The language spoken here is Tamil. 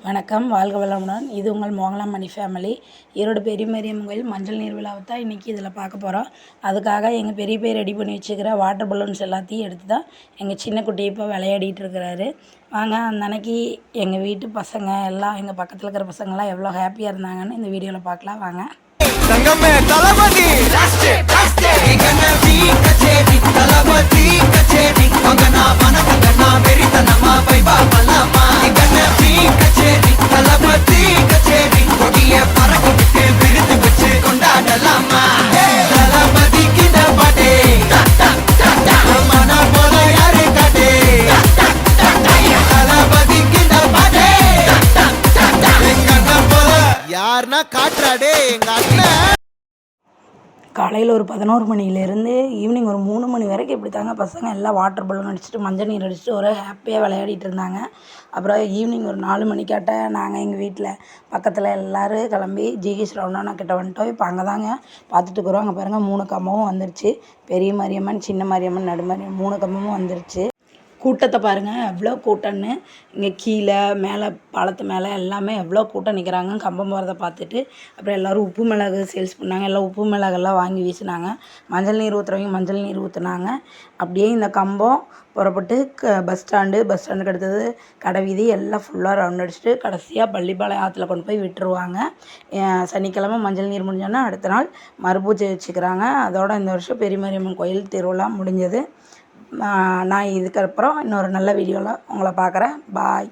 வணக்கம், வாழ்க வளமுடன். இது உங்கள் மோகலாம் மணி ஃபேமிலி. ஈரோடு பெரிய மாரியம்மன் கோயில் மஞ்சள் நீர் விழாவை தான் இன்றைக்கி இதில் பார்க்க போகிறோம். அதுக்காக எங்கள் பெரிய ரெடி பண்ணி வச்சுக்கிற வாட்டர் பலூன்ஸ் எல்லாத்தையும் எடுத்து தான் எங்கள் சின்ன குட்டி இப்போ விளையாடிட்டு இருக்கிறாரு. வாங்க, அந்த அன்னைக்கு எங்கள் வீட்டு பசங்க எல்லாம், எங்கள் பக்கத்தில் இருக்கிற பசங்கள்லாம் எவ்வளோ ஹாப்பியாக இருந்தாங்கன்னு இந்த வீடியோவில் பார்க்கலாம் வாங்க. யாருன்னா காட்டுறாடே எங்க அண்ணன். காலையில் ஒரு 11 மணிலேருந்து ஈவினிங் ஒரு 3 மணி வரைக்கும் இப்படி தாங்க பசங்க எல்லாம் வாட்டர் பலூன் அடிச்சுட்டு மஞ்சள் நீர் அடிச்சுட்டு ஒரு ஹாப்பியாக விளையாடிட்டு இருந்தாங்க. அப்புறம் ஈவினிங் ஒரு 4 மணிக்காட்ட நாங்கள் எங்கள் வீட்டில் பக்கத்தில் எல்லோரும் கிளம்பி ஜிஹெச் ரவுண்டானா கிட்ட வந்துட்டோம். இப்போ அங்கே தாங்க பார்த்துட்டு இருக்கிறோம். அங்கே பாருங்கள் 3 கம்பமும் வந்துருச்சு. பெரிய மாரியம்மன், சின்ன மாரியம்மன், நடுமாரியம்மன் 3 கம்பமும் வந்துருச்சு. கூட்டத்தை பாருங்கள் எவ்வளோ கூட்டம்னு. இங்கே கீழே மேலே பாலத்து மேலே எல்லாமே எவ்வளோ கூட்டம் நிற்கிறாங்க கம்பம் போகிறத பார்த்துட்டு. அப்புறம் எல்லோரும் உப்பு மிளகு சேல்ஸ் பண்ணாங்க. எல்லாம் உப்பு மிளகெல்லாம் வாங்கி வீசினாங்க. மஞ்சள் நீர் ஊற்றுறவங்க மஞ்சள் நீர் ஊற்றுனாங்க. அப்படியே இந்த கம்பம் புறப்பட்டு பஸ் ஸ்டாண்டுக்கு அடுத்தது கடை வீதி எல்லாம் ஃபுல்லாக ரவுண்ட் அடிச்சுட்டு கடைசியாக பள்ளிப்பாளையம் ஆற்றுல கொண்டு போய் விட்டுருவாங்க. சனிக்கிழமை மஞ்சள் நீர் முடிஞ்சோன்னா அடுத்த நாள் மறுபூஜை வச்சுக்கிறாங்க. அதோட இந்த வருஷம் பெரிய மாரியம்மன் கோயில் திருவிழா முடிஞ்சது. நான் இதுக்கப்புறம் இன்னொரு நல்ல வீடியோவில் உங்களை பார்க்குறேன். பாய்.